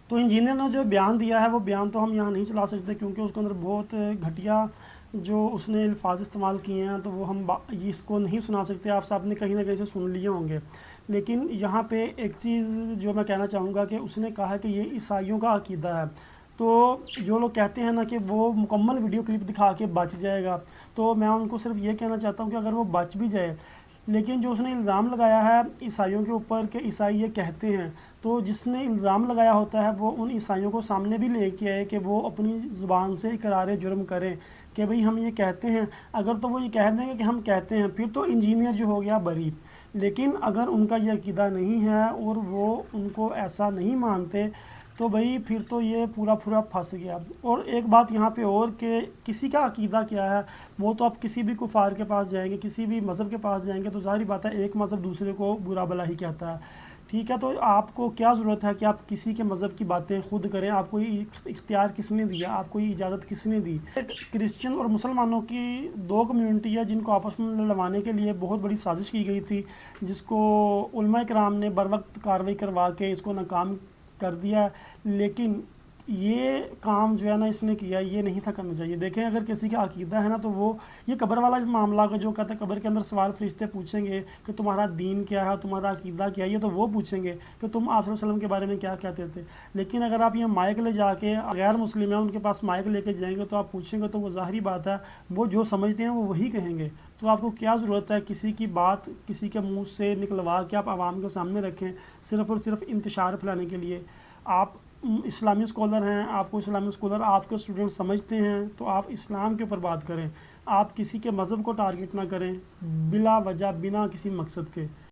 تو انجینئر نے جو بیان دیا ہے وہ بیان تو ہم یہاں نہیں چلا سکتے، کیونکہ اس کے اندر بہت گھٹیا جو اس نے الفاظ استعمال کیے ہیں، تو وہ ہم اس کو نہیں سنا سکتے، آپ سب نے کہیں نہ کہیں سے سن لیے ہوں گے۔ لیکن یہاں پہ ایک چیز جو میں کہنا چاہوں گا کہ اس نے کہا کہ یہ عیسائیوں کا عقیدہ ہے، تو جو لوگ کہتے ہیں نا کہ وہ مکمل ویڈیو کلپ دکھا کے بچ جائے گا، تو میں ان کو صرف یہ کہنا چاہتا ہوں کہ اگر وہ بچ بھی جائے، لیکن جو اس نے الزام لگایا ہے عیسائیوں کے اوپر کہ عیسائی یہ کہتے ہیں، تو جس نے الزام لگایا ہوتا ہے وہ ان عیسائیوں کو سامنے بھی لے کے آئے کہ وہ اپنی زبان سے اقرار جرم کریں کہ بھئی ہم یہ کہتے ہیں۔ اگر تو وہ یہ کہہ دیں گے کہ ہم کہتے ہیں، پھر تو انجینئر جو ہو گیا بری۔ لیکن اگر ان کا یہ عقیدہ نہیں ہے اور وہ ان کو ایسا نہیں مانتے، تو بھئی پھر تو یہ پورا پورا پھنس گیا۔ اور ایک بات یہاں پہ اور کہ کسی کا عقیدہ کیا ہے، وہ تو آپ کسی بھی کفار کے پاس جائیں گے، کسی بھی مذہب کے پاس جائیں گے، تو ظاہری بات ہے ایک مذہب دوسرے کو برا بھلا ہی کہتا ہے، ٹھیک ہے؟ تو آپ کو کیا ضرورت ہے کہ آپ کسی کے مذہب کی باتیں خود کریں؟ آپ کو یہ اختیار کس نے دیا؟ آپ کو یہ اجازت کس نے دی؟ ایک کرسچن اور مسلمانوں کی دو کمیونٹی ہے جن کو آپس میں لڑوانے کے لیے بہت بڑی سازش کی گئی تھی، جس کو علماء کرام نے بر وقت کارروائی کروا کے اس کو ناکام کر دیا۔ لیکن یہ کام جو ہے نا اس نے کیا، یہ نہیں تھا کرنا چاہیے۔ دیکھیں اگر کسی کا عقیدہ ہے نا، تو وہ یہ قبر والا معاملہ کا جو کہتا ہے قبر کے اندر سوال فرشتے پوچھیں گے کہ تمہارا دین کیا ہے، تمہارا عقیدہ کیا ہے، یہ تو وہ پوچھیں گے کہ تم آپ صلی اللہ علیہ وسلم کے بارے میں کیا کہتے تھے۔ لیکن اگر آپ یہ مائک لے جا کے غیر مسلم ہیں ان کے پاس مائک لے کے جائیں گے تو آپ پوچھیں گے، تو وہ ظاہری بات ہے وہ جو سمجھتے ہیں وہ وہی کہیں گے۔ تو آپ کو کیا ضرورت ہے کسی کی بات کسی کے منہ سے نکلوا کے آپ عوام کے سامنے رکھیں صرف اور صرف انتشار پھیلانے کے لیے؟ آپ اسلامی اسکالر ہیں، آپ کو اسلامی اسکالر آپ کے اسٹوڈنٹ سمجھتے ہیں، تو آپ اسلام کے اوپر بات کریں، آپ کسی کے مذہب کو ٹارگٹ نہ کریں بلا وجہ، بنا کسی مقصد کے۔